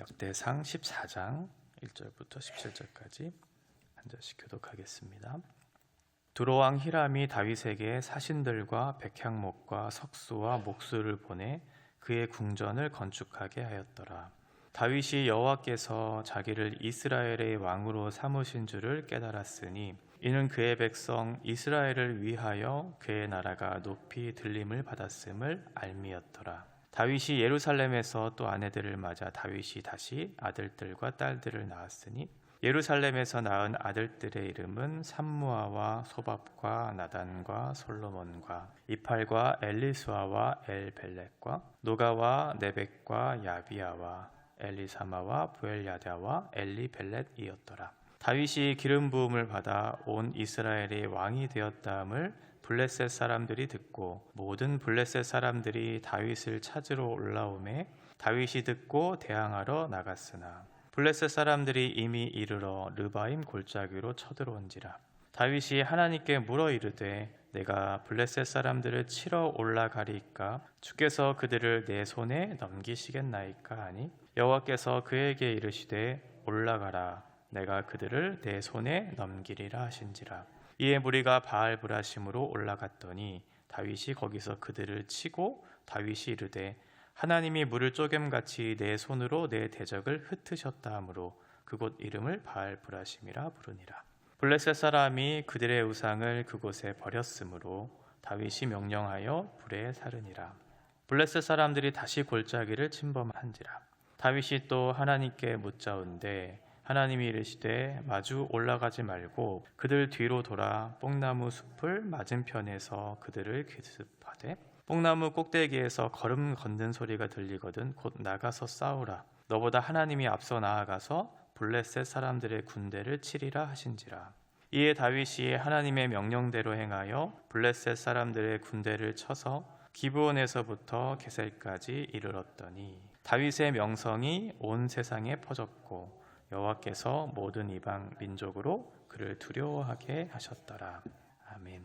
역대상 14장 1절부터 17절까지 한 절씩 교독하겠습니다. 두로왕 히람이 다윗에게 사신들과 백향목과 석수와 목수를 보내 그의 궁전을 건축하게 하였더라. 다윗이 여호와께서 자기를 이스라엘의 왕으로 삼으신 줄을 깨달았으니 이는 그의 백성 이스라엘을 위하여 그의 나라가 높이 들림을 받았음을 알미였더라. 다윗이 예루살렘에서 또 아내들을 맞아 다윗이 다시 아들들과 딸들을 낳았으니 예루살렘에서 낳은 아들들의 이름은 삼무아와 소밥과 나단과 솔로몬과 이팔과 엘리수아와 엘벨렉과 노가와 네벡과 야비아와 엘리사마와 부엘야다와 엘리벨렛이었더라. 다윗이 기름 부음을 받아 온 이스라엘의 왕이 되었다함을 블레셋 사람들이 듣고 모든 블레셋 사람들이 다윗을 찾으러 올라오매 다윗이 듣고 대항하러 나갔으나 블레셋 사람들이 이미 이르러 르바임 골짜기로 쳐들어온지라. 다윗이 하나님께 물어 이르되 내가 블레셋 사람들을 치러 올라가리이까 주께서 그들을 내 손에 넘기시겠나이까 하니 여호와께서 그에게 이르시되 올라가라 내가 그들을 내 손에 넘기리라 하신지라. 이에 무리가 바알브라심으로 올라갔더니 다윗이 거기서 그들을 치고 다윗이 이르되 하나님이 물을 쪼겜같이 내 손으로 내 대적을 흩으셨다 하므로 그곳 이름을 바알브라심이라 부르니라. 블레셋 사람이 그들의 우상을 그곳에 버렸으므로 다윗이 명령하여 불에 사르니라. 블레셋 사람들이 다시 골짜기를 침범한지라. 다윗이 또 하나님께 묻자온데 하나님이 이르시되 마주 올라가지 말고 그들 뒤로 돌아 뽕나무 숲을 맞은편에서 그들을 기습하되 뽕나무 꼭대기에서 걸음 걷는 소리가 들리거든 곧 나가서 싸우라. 너보다 하나님이 앞서 나아가서 블레셋 사람들의 군대를 치리라 하신지라. 이에 다윗이 하나님의 명령대로 행하여 블레셋 사람들의 군대를 쳐서 기브온에서부터 게셀까지 이르렀더니 다윗의 명성이 온 세상에 퍼졌고 여호와께서 모든 이방 민족으로 그를 두려워하게 하셨더라. 아멘.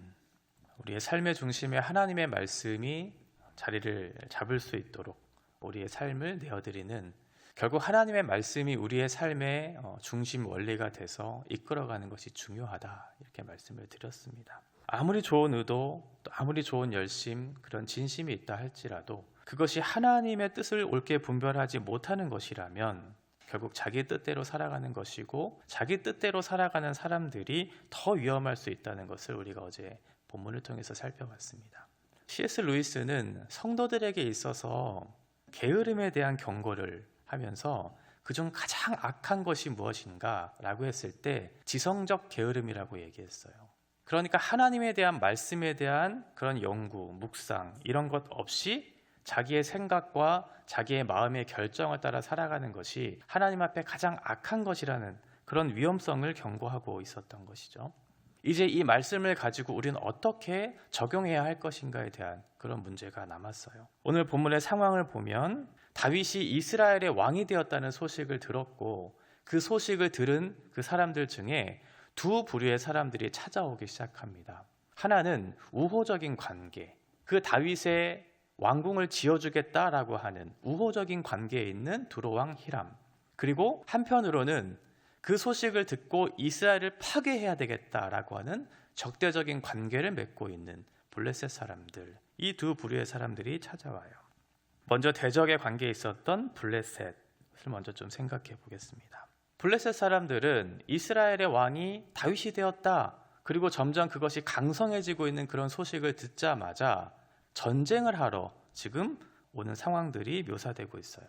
우리의 삶의 중심에 하나님의 말씀이 자리를 잡을 수 있도록 우리의 삶을 내어드리는, 결국 하나님의 말씀이 우리의 삶의 중심 원리가 돼서 이끌어가는 것이 중요하다, 이렇게 말씀을 드렸습니다. 아무리 좋은 의도, 또 아무리 좋은 열심, 그런 진심이 있다 할지라도 그것이 하나님의 뜻을 옳게 분별하지 못하는 것이라면 결국 자기 뜻대로 살아가는 것이고 자기 뜻대로 살아가는 사람들이 더 위험할 수 있다는 것을 우리가 어제 본문을 통해서 살펴봤습니다. C.S. 루이스는 성도들에게 있어서 게으름에 대한 경고를 하면서 그중 가장 악한 것이 무엇인가 라고 했을 때 지성적 게으름이라고 얘기했어요. 그러니까 하나님에 대한 말씀에 대한 그런 연구, 묵상 이런 것 없이 자기의 생각과 자기의 마음의 결정을 따라 살아가는 것이 하나님 앞에 가장 악한 것이라는 그런 위험성을 경고하고 있었던 것이죠. 이제 이 말씀을 가지고 우리는 어떻게 적용해야 할 것인가에 대한 그런 문제가 남았어요. 오늘 본문의 상황을 보면 다윗이 이스라엘의 왕이 되었다는 소식을 들었고 그 소식을 들은 그 사람들 중에 두 부류의 사람들이 찾아오기 시작합니다. 하나는 우호적인 관계, 그 다윗의 왕궁을 지어주겠다라고 하는 우호적인 관계에 있는 두로왕 히람, 그리고 한편으로는 그 소식을 듣고 이스라엘을 파괴해야 되겠다라고 하는 적대적인 관계를 맺고 있는 블레셋 사람들, 이 두 부류의 사람들이 찾아와요. 먼저 대적의 관계에 있었던 블레셋을 먼저 좀 생각해 보겠습니다. 블레셋 사람들은 이스라엘의 왕이 다윗이 되었다, 그리고 점점 그것이 강성해지고 있는 그런 소식을 듣자마자 전쟁을 하러 지금 오는 상황들이 묘사되고 있어요.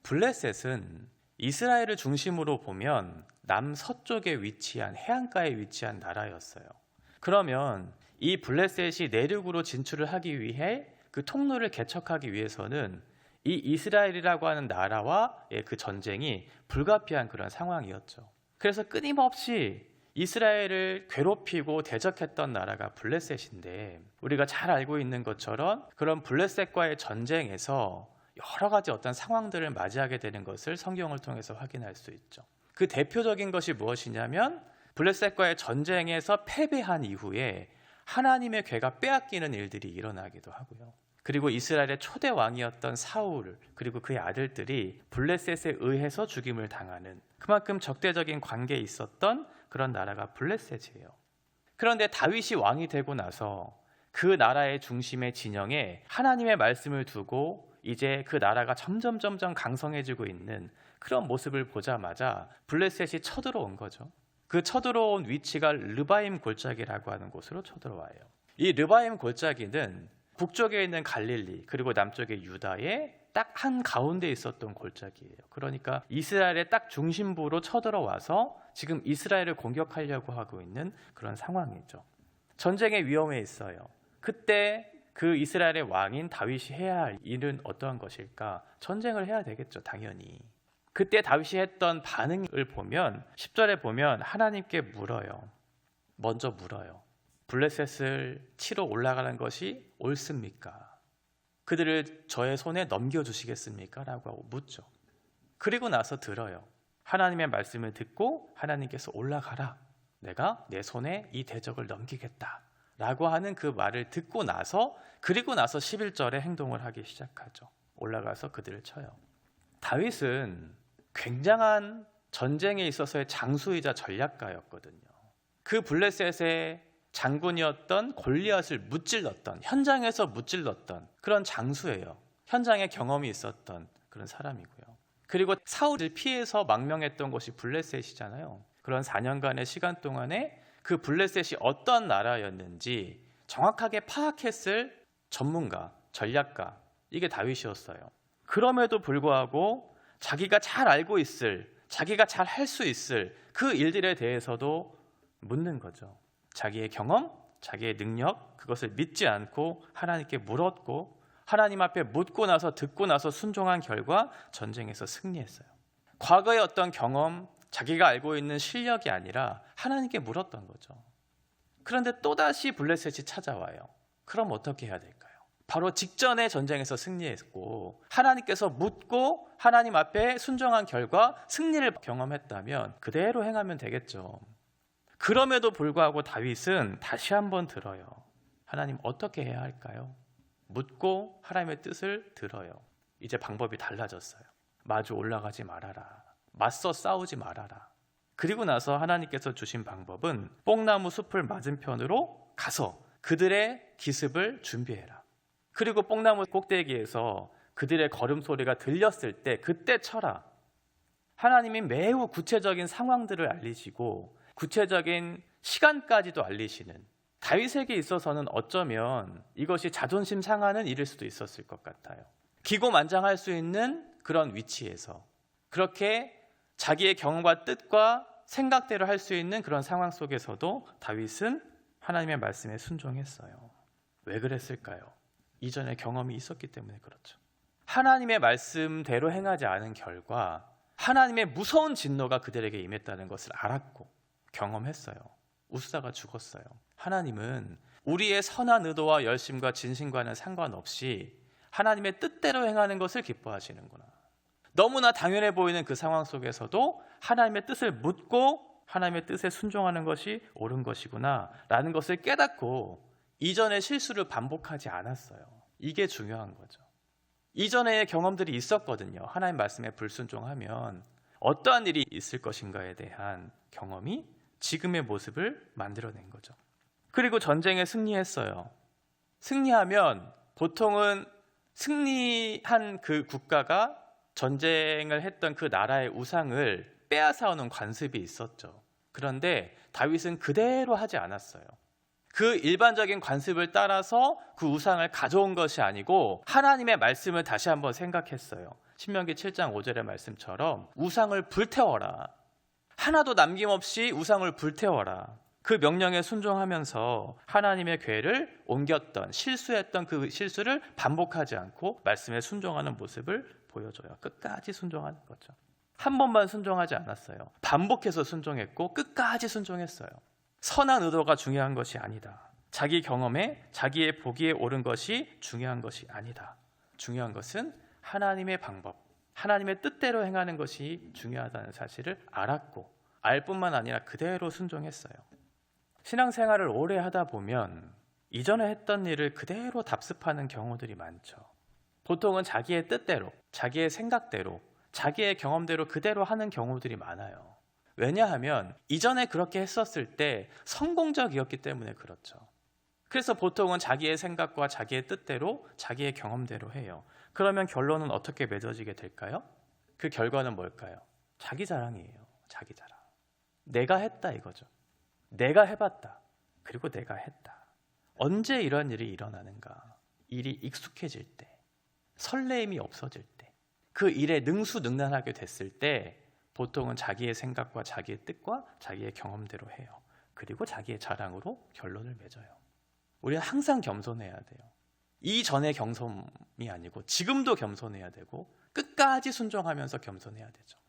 블레셋은 이스라엘을 중심으로 보면 남서쪽에 위치한 해안가에 위치한 나라였어요. 그러면 이 블레셋이 내륙으로 진출을 하기 위해 그 통로를 개척하기 위해서는 이 이스라엘이라고 하는 나라와의 그 전쟁이 불가피한 그런 상황이었죠. 그래서 끊임없이 이스라엘을 괴롭히고 대적했던 나라가 블레셋인데 우리가 잘 알고 있는 것처럼 그런 블레셋과의 전쟁에서 여러 가지 어떤 상황들을 맞이하게 되는 것을 성경을 통해서 확인할 수 있죠. 그 대표적인 것이 무엇이냐면 블레셋과의 전쟁에서 패배한 이후에 하나님의 궤가 빼앗기는 일들이 일어나기도 하고요. 그리고 이스라엘의 초대 왕이었던 사울 그리고 그의 아들들이 블레셋에 의해서 죽임을 당하는, 그만큼 적대적인 관계에 있었던 그런 나라가 블레셋이에요. 그런데 다윗이 왕이 되고 나서 그 나라의 중심의 진영에 하나님의 말씀을 두고 이제 그 나라가 점점 강성해지고 있는 그런 모습을 보자마자 블레셋이 쳐들어온 거죠. 그 쳐들어온 위치가 르바임 골짜기라고 하는 곳으로 쳐들어와요. 이 르바임 골짜기는 북쪽에 있는 갈릴리 그리고 남쪽의 유다의 딱 한가운데 있었던 골짜기예요. 그러니까 이스라엘의 딱 중심부로 쳐들어와서 지금 이스라엘을 공격하려고 하고 있는 그런 상황이죠. 전쟁의 위험에 있어요. 그때 그 이스라엘의 왕인 다윗이 해야 할 일은 어떠한 것일까? 전쟁을 해야 되겠죠, 당연히. 그때 다윗이 했던 반응을 보면 10절에 보면 하나님께 물어요. 먼저 물어요. 블레셋을 치러 올라가는 것이 옳습니까? 그들을 저의 손에 넘겨주시겠습니까? 라고 묻죠. 그리고 나서 들어요. 하나님의 말씀을 듣고 하나님께서 올라가라. 내가 내 손에 이 대적을 넘기겠다. 라고 하는 그 말을 듣고 나서 그리고 나서 11절에 행동을 하기 시작하죠. 올라가서 그들을 쳐요. 다윗은 굉장한 전쟁에 있어서의 장수이자 전략가였거든요. 그 블레셋의 장군이었던 골리앗을 무찔렀던, 현장에서 무찔렀던 그런 장수예요. 현장에 경험이 있었던 그런 사람이고요. 그리고 사울을 피해서 망명했던 곳이 블레셋이잖아요. 그런 4년간의 시간 동안에 그 블레셋이 어떤 나라였는지 정확하게 파악했을 전문가, 전략가, 이게 다윗이었어요. 그럼에도 불구하고 자기가 잘 알고 있을, 자기가 잘 할 수 있을 그 일들에 대해서도 묻는 거죠. 자기의 경험, 자기의 능력, 그것을 믿지 않고 하나님께 물었고 하나님 앞에 묻고 나서 듣고 나서 순종한 결과 전쟁에서 승리했어요. 과거의 어떤 경험, 자기가 알고 있는 실력이 아니라 하나님께 물었던 거죠. 그런데 또다시 블레셋이 찾아와요. 그럼 어떻게 해야 될까요? 바로 직전의 전쟁에서 승리했고 하나님께서 묻고 하나님 앞에 순종한 결과 승리를 경험했다면 그대로 행하면 되겠죠. 그럼에도 불구하고 다윗은 다시 한번 들어요. 하나님 어떻게 해야 할까요? 묻고 하나님의 뜻을 들어요. 이제 방법이 달라졌어요. 마주 올라가지 말아라. 맞서 싸우지 말아라. 그리고 나서 하나님께서 주신 방법은 뽕나무 숲을 맞은편으로 가서 그들의 기습을 준비해라. 그리고 뽕나무 꼭대기에서 그들의 걸음소리가 들렸을 때 그때 쳐라. 하나님이 매우 구체적인 상황들을 알리시고 구체적인 시간까지도 알리시는, 다윗에게 있어서는 어쩌면 이것이 자존심 상하는 일일 수도 있었을 것 같아요. 기고만장할 수 있는 그런 위치에서 그렇게 자기의 경험과 뜻과 생각대로 할 수 있는 그런 상황 속에서도 다윗은 하나님의 말씀에 순종했어요. 왜 그랬을까요? 이전에 경험이 있었기 때문에 그렇죠. 하나님의 말씀대로 행하지 않은 결과 하나님의 무서운 진노가 그들에게 임했다는 것을 알았고 경험했어요. 우사가 죽었어요. 하나님은 우리의 선한 의도와 열심과 진심과는 상관없이 하나님의 뜻대로 행하는 것을 기뻐하시는구나. 너무나 당연해 보이는 그 상황 속에서도 하나님의 뜻을 묻고 하나님의 뜻에 순종하는 것이 옳은 것이구나 라는 것을 깨닫고 이전의 실수를 반복하지 않았어요. 이게 중요한 거죠. 이전의 경험들이 있었거든요. 하나님 말씀에 불순종하면 어떠한 일이 있을 것인가에 대한 경험이 지금의 모습을 만들어낸 거죠. 그리고 전쟁에 승리했어요. 승리하면 보통은 승리한 그 국가가 전쟁을 했던 그 나라의 우상을 빼앗아오는 관습이 있었죠. 그런데 다윗은 그대로 하지 않았어요. 그 일반적인 관습을 따라서 그 우상을 가져온 것이 아니고 하나님의 말씀을 다시 한번 생각했어요. 신명기 7장 5절의 말씀처럼 우상을 불태워라. 하나도 남김없이 우상을 불태워라. 그 명령에 순종하면서 하나님의 궤를 옮겼던, 실수했던 그 실수를 반복하지 않고 말씀에 순종하는 모습을 보여줘요. 끝까지 순종하는 거죠. 한 번만 순종하지 않았어요. 반복해서 순종했고 끝까지 순종했어요. 선한 의도가 중요한 것이 아니다. 자기 경험에 자기의 보기에 옳은 것이 중요한 것이 아니다. 중요한 것은 하나님의 방법, 하나님의 뜻대로 행하는 것이 중요하다는 사실을 알았고 알 뿐만 아니라 그대로 순종했어요. 신앙생활을 오래 하다 보면 이전에 했던 일을 그대로 답습하는 경우들이 많죠. 보통은 자기의 뜻대로, 자기의 생각대로, 자기의 경험대로 그대로 하는 경우들이 많아요. 왜냐하면 이전에 그렇게 했었을 때 성공적이었기 때문에 그렇죠. 그래서 보통은 자기의 생각과 자기의 뜻대로, 자기의 경험대로 해요. 그러면 결론은 어떻게 맺어지게 될까요? 그 결과는 뭘까요? 자기 자랑이에요. 자기 자랑. 내가 했다 이거죠. 내가 해봤다. 그리고 내가 했다. 언제 이런 일이 일어나는가? 일이 익숙해질 때, 설레임이 없어질 때, 그 일에 능수능란하게 됐을 때 보통은 자기의 생각과 자기의 뜻과 자기의 경험대로 해요. 그리고 자기의 자랑으로 결론을 맺어요. 우리는 항상 겸손해야 돼요. 이전의 겸손이 아니고 지금도 겸손해야 되고 끝까지 순종하면서 겸손해야 되죠.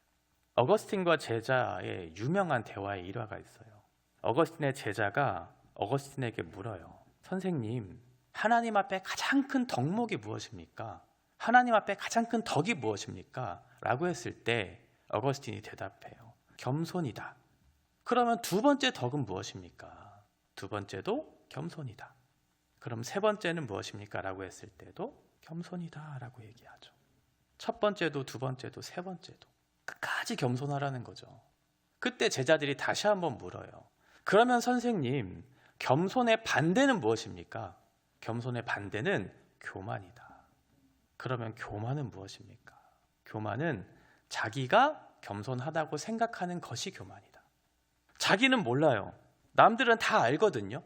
어거스틴과 제자의 유명한 대화의 일화가 있어요. 어거스틴의 제자가 어거스틴에게 물어요. 선생님, 하나님 앞에 가장 큰 덕목이 무엇입니까? 하나님 앞에 가장 큰 덕이 무엇입니까? 라고 했을 때 어거스틴이 대답해요. 겸손이다. 그러면 두 번째 덕은 무엇입니까? 두 번째도 겸손이다. 그럼 세 번째는 무엇입니까? 라고 했을 때도 겸손이다 라고 얘기하죠. 첫 번째도 두 번째도 세 번째도 끝까지 겸손하라는 거죠. 그때 제자들이 다시 한번 물어요. 그러면 선생님, 겸손의 반대는 무엇입니까? 겸손의 반대는 교만이다. 그러면 교만은 무엇입니까? 교만은 자기가 겸손하다고 생각하는 것이 교만이다. 자기는 몰라요. 남들은 다 알거든요.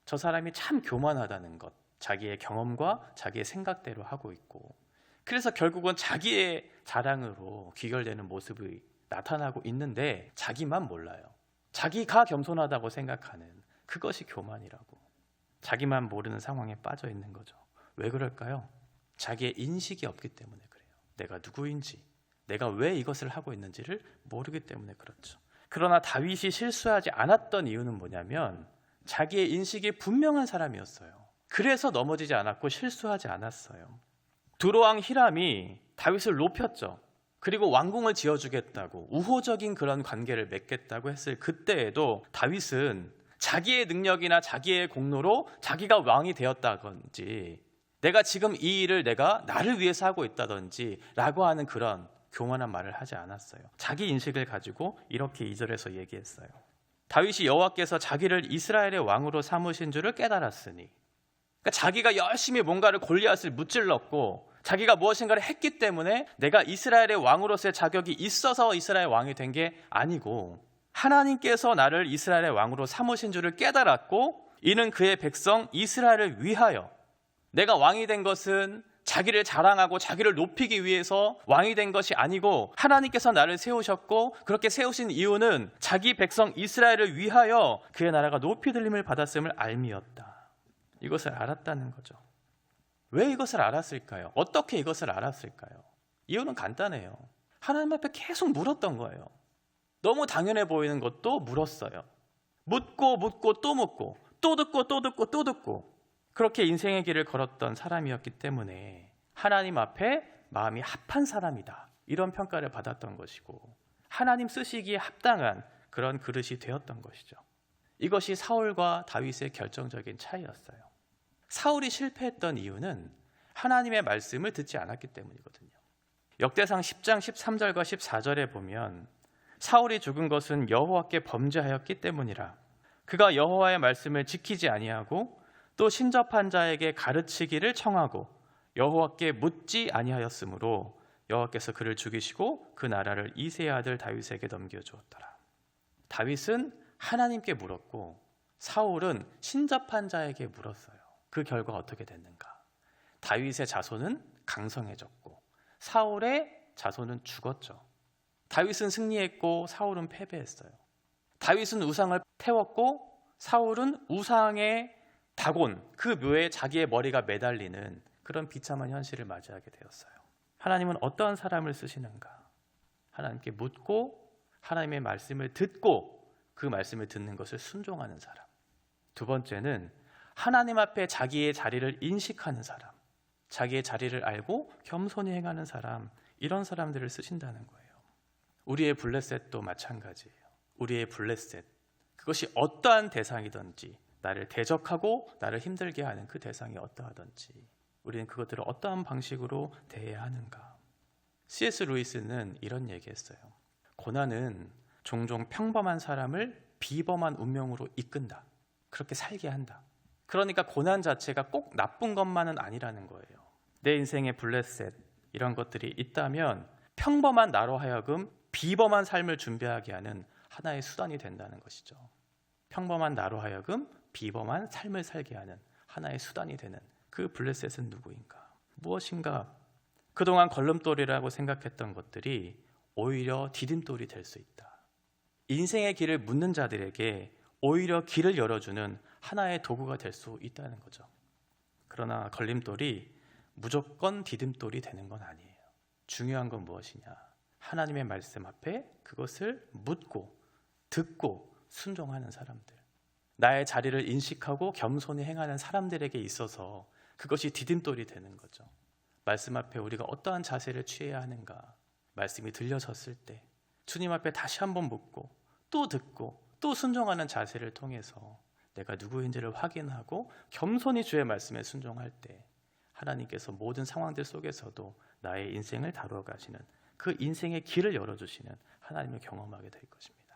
저 사람이 참 교만하다는 것, 자기의 경험과 자기의 생각대로 하고 있고, 그래서 결국은 자기의 자랑으로 귀결되는 모습이 나타나고 있는데 자기만 몰라요. 자기가 겸손하다고 생각하는 그것이 교만이라고. 자기만 모르는 상황에 빠져 있는 거죠. 왜 그럴까요? 자기의 인식이 없기 때문에 그래요. 내가 누구인지, 내가 왜 이것을 하고 있는지를 모르기 때문에 그렇죠. 그러나 다윗이 실수하지 않았던 이유는 뭐냐면 자기의 인식이 분명한 사람이었어요. 그래서 넘어지지 않았고 실수하지 않았어요. 두로왕 히람이 다윗을 높였죠. 그리고 왕궁을 지어주겠다고 우호적인 그런 관계를 맺겠다고 했을 그때에도 다윗은 자기의 능력이나 자기의 공로로 자기가 왕이 되었다든지 내가 지금 이 일을 내가 나를 위해서 하고 있다든지 라고 하는 그런 교만한 말을 하지 않았어요. 자기 인식을 가지고 이렇게 2절에서 얘기했어요. 다윗이 여호와께서 자기를 이스라엘의 왕으로 삼으신 줄을 깨달았으니, 그러니까 자기가 열심히 뭔가를 골리앗을 무찔렀고 자기가 무엇인가를 했기 때문에 내가 이스라엘의 왕으로서의 자격이 있어서 이스라엘 왕이 된 게 아니고 하나님께서 나를 이스라엘의 왕으로 삼으신 줄을 깨달았고 이는 그의 백성 이스라엘을 위하여, 내가 왕이 된 것은 자기를 자랑하고 자기를 높이기 위해서 왕이 된 것이 아니고 하나님께서 나를 세우셨고 그렇게 세우신 이유는 자기 백성 이스라엘을 위하여 그의 나라가 높이 들림을 받았음을 알미였다. 이것을 알았다는 거죠. 왜 이것을 알았을까요? 어떻게 이것을 알았을까요? 이유는 간단해요. 하나님 앞에 계속 물었던 거예요. 너무 당연해 보이는 것도 물었어요. 묻고 또 묻고 또 듣고 또 듣고 또 듣고 그렇게 인생의 길을 걸었던 사람이었기 때문에 하나님 앞에 마음이 합한 사람이다, 이런 평가를 받았던 것이고 하나님 쓰시기에 합당한 그런 그릇이 되었던 것이죠. 이것이 사울과 다윗의 결정적인 차이였어요. 사울이 실패했던 이유는 하나님의 말씀을 듣지 않았기 때문이거든요. 역대상 10장 13절과 14절에 보면 사울이 죽은 것은 여호와께 범죄하였기 때문이라. 그가 여호와의 말씀을 지키지 아니하고 또 신접한 자에게 가르치기를 청하고 여호와께 묻지 아니하였으므로 여호와께서 그를 죽이시고 그 나라를 이새의 아들 다윗에게 넘겨주었더라. 다윗은 하나님께 물었고 사울은 신접한 자에게 물었어요. 그 결과 어떻게 됐는가? 다윗의 자손은 강성해졌고 사울의 자손은 죽었죠. 다윗은 승리했고 사울은 패배했어요. 다윗은 우상을 태웠고 사울은 우상의 다곤, 그 묘에 자기의 머리가 매달리는 그런 비참한 현실을 맞이하게 되었어요. 하나님은 어떠한 사람을 쓰시는가? 하나님께 묻고 하나님의 말씀을 듣고 그 말씀을 듣는 것을 순종하는 사람. 두 번째는 하나님 앞에 자기의 자리를 인식하는 사람, 자기의 자리를 알고 겸손히 행하는 사람, 이런 사람들을 쓰신다는 거예요. 우리의 블레셋도 마찬가지예요. 우리의 블레셋, 그것이 어떠한 대상이든지 나를 대적하고 나를 힘들게 하는 그 대상이 어떠하든지 우리는 그것들을 어떠한 방식으로 대해야 하는가. C.S. 루이스는 이런 얘기했어요. 고난은 종종 평범한 사람을 비범한 운명으로 이끈다. 그렇게 살게 한다. 그러니까 고난 자체가 꼭 나쁜 것만은 아니라는 거예요. 내 인생에 블레셋 이런 것들이 있다면 평범한 나로 하여금 비범한 삶을 준비하게 하는 하나의 수단이 된다는 것이죠. 평범한 나로 하여금 비범한 삶을 살게 하는 하나의 수단이 되는 그 블레셋은 누구인가? 무엇인가? 그동안 걸림돌이라고 생각했던 것들이 오히려 디딤돌이 될 수 있다. 인생의 길을 묻는 자들에게 오히려 길을 열어주는 하나의 도구가 될 수 있다는 거죠. 그러나 걸림돌이 무조건 디딤돌이 되는 건 아니에요. 중요한 건 무엇이냐? 하나님의 말씀 앞에 그것을 묻고 듣고 순종하는 사람들, 나의 자리를 인식하고 겸손히 행하는 사람들에게 있어서 그것이 디딤돌이 되는 거죠. 말씀 앞에 우리가 어떠한 자세를 취해야 하는가, 말씀이 들려졌을 때 주님 앞에 다시 한번 묻고 또 듣고 또 순종하는 자세를 통해서 내가 누구인지를 확인하고 겸손히 주의 말씀에 순종할 때 하나님께서 모든 상황들 속에서도 나의 인생을 다루어 가시는 그 인생의 길을 열어주시는 하나님을 경험하게 될 것입니다.